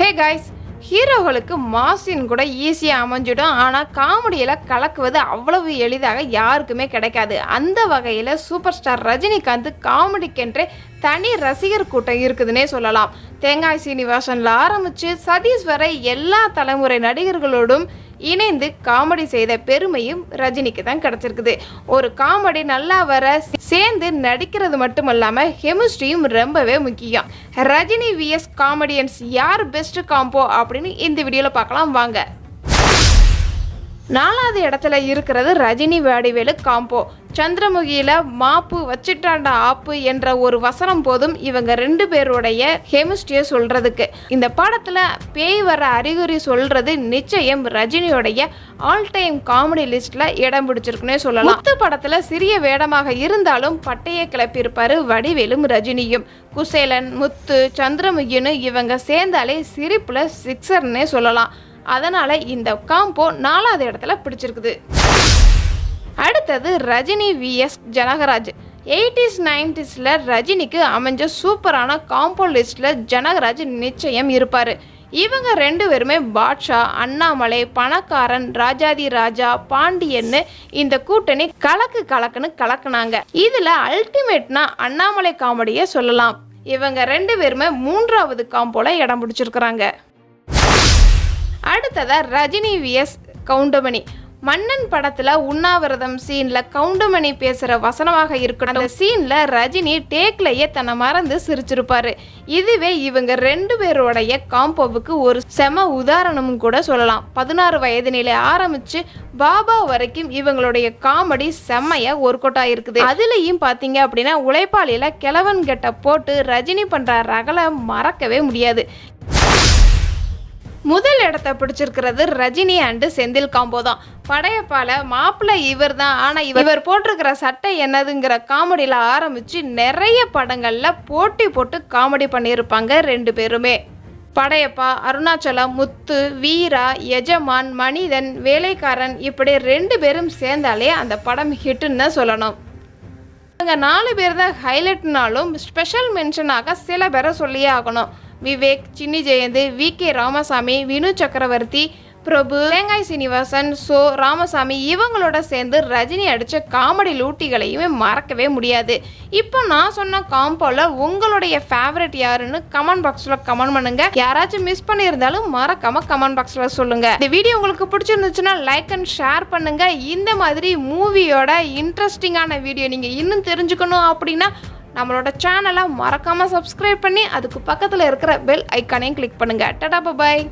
Hey guys, ஹீரோகளுக்கு மாசின் கூட ஈஸியாக அமைஞ்சிடும். ஆனால் காமெடியில் கலக்குவது அவ்வளவு எளிதாக யாருக்குமே கிடைக்காது. அந்த வகையில் சூப்பர் ஸ்டார் ரஜினிகாந்த் காமெடிக்கென்றே தனி ரசிகர் கூட்டம் இருக்குதுன்னே சொல்லலாம். தேங்காய் சீனிவாசனில் ஆரம்பித்து சதீஷ் வரை எல்லா தலைமுறை நடிகர்களோடும் இணைந்து காமெடி செய்த பெருமையும் ரஜினிக்கு தான் கிடச்சிருக்குது. ஒரு காமெடி நல்லா வர சேர்ந்து நடிக்கிறது மட்டும் இல்லாமல் கெமிஸ்ட்ரியும் ரொம்பவே முக்கியம். ரஜினி விஎஸ் காமெடியன்ஸ் யார் பெஸ்ட் காம்போ அப்படின்னு இந்த வீடியோவில் பார்க்கலாம் வாங்க. 4வது இடத்துல இருக்கிறது ரஜினி வடிவேலு காம்போ. சந்திரமுகியில மாப்பு வச்சிட்டாண்டா ஆப்பு என்ற ஒரு வசனம் போதும் இவங்க 2 பேருடைய கெமிஸ்ட்ரியை சொல்றதுக்கு. இந்த படத்துல பேய் வர அறிகுறி சொல்றது நிச்சயம் ரஜினியோடைய ஆல் டைம் காமெடி லிஸ்ட்ல இடம் பிடிச்சிருக்குன்னே சொல்லலாம். முத்து படத்துல சிறிய வேடமாக இருந்தாலும் பட்டையை கிளப்பியிருப்பாரு வடிவேலும் ரஜினியும். குசேலன், முத்து, சந்திரமுகின்னு இவங்க சேர்ந்தாலே சிரிப்புல சிக்ஸர்னே சொல்லலாம். அதனால இந்த காம்போ 4வது இடத்துல பிடிச்சிருக்குது. அடுத்தது ரஜினி விஎஸ் ஜனகராஜ். 80s 90sல ரஜினிக்கு அமைஞ்ச சூப்பரான காம்போ லிஸ்ட்ல ஜனகராஜ் நிச்சயம் இருப்பாரு. இவங்க 2 பேருமே பாட்ஷா, அண்ணாமலை, பணக்காரன், ராஜாதி ராஜா, பாண்டியன்னு இந்த கூட்டணி கலக்குன்னு கலக்குனாங்க. இதுல அல்டிமேட்னா அண்ணாமலை காமெடியை சொல்லலாம். இவங்க 2 பேருமே 3வது காம்போல இடம் பிடிச்சிருக்கிறாங்க. அடுத்ததா ரஜினி விஎஸ் கவுண்டமணி. மன்னன் படத்துல உண்ணாவிரதம் சீன்ல கவுண்டமணி பேசுற வசனமாக இருக்கட்டும், அந்த சீன்ல ரஜினி டேக்லயே தன்னை மறந்து சிரிச்சிருப்பாரு. இதுவே இவங்க 2 பேருடைய காம்போவுக்கு ஒரு செம உதாரணமும் கூட சொல்லலாம். 16 வயது நிலை ஆரம்பிச்சு பாபா வரைக்கும் இவங்களுடைய காமெடி செம்மையா ஒர்க் அவுட் ஆயிருக்குது. அதுலயும் பாத்தீங்க அப்படின்னா உழைப்பாளியில கிழவன் கெட்ட போட்டு ரஜினி பண்ற ரகலை மறக்கவே முடியாது. முதல் இடத்தை பிடிச்சிருக்கிறது ரஜினி அண்டு செந்தில் காம்போ தான். படையப்பால மாப்பிள்ளை இவர் தான், ஆனால் இவர் போட்டிருக்கிற சட்டை என்னதுங்கிற காமெடியில் ஆரம்பித்து நிறைய படங்களில் போட்டி போட்டு காமெடி பண்ணியிருப்பாங்க 2 பேருமே. படையப்பா, அருணாச்சலம், முத்து, வீரா, எஜமான், மனிதன், வேலைக்காரன் இப்படி 2 பேரும் சேர்ந்தாலே அந்த படம் ஹிட்டுன்னு தான் சொல்லணும். இவங்க 4 பேர் தான் ஹைலைட்னாலும் ஸ்பெஷல் மென்ஷனாக சில பேரை சொல்லியே ஆகணும். விவேக், சின்னி ஜெயந்த், வி.கே. ராமசாமி, வினு சக்கரவர்த்தி, பிரபு, தேங்காய் சீனிவாசன், சோ ராமசாமி இவங்களோட சேர்ந்து ரஜினி அடித்த காமெடி லூட்டிகளையுமே மறக்கவே முடியாது. இப்போ நான் சொன்ன காம்போல உங்களுடைய ஃபேவரட் யாருன்னு கமெண்ட் பாக்ஸில் கமெண்ட் பண்ணுங்க. யாராச்சும் மிஸ் பண்ணியிருந்தாலும் மறக்காம கமெண்ட் பாக்ஸில் சொல்லுங்க. இந்த வீடியோ உங்களுக்கு பிடிச்சிருந்துச்சுன்னா லைக் அண்ட் ஷேர் பண்ணுங்க. இந்த மாதிரி மூவியோட இன்ட்ரெஸ்டிங்கான வீடியோ நீங்கள் இன்னும் தெரிஞ்சுக்கணும் அப்படின்னா நம்மளோட சேனலை மறக்காமல் சப்ஸ்கிரைப் பண்ணி அதுக்கு பக்கத்தில் இருக்கிற பெல் ஐக்கானையும் கிளிக் பண்ணுங்கள். டாடா பாய்.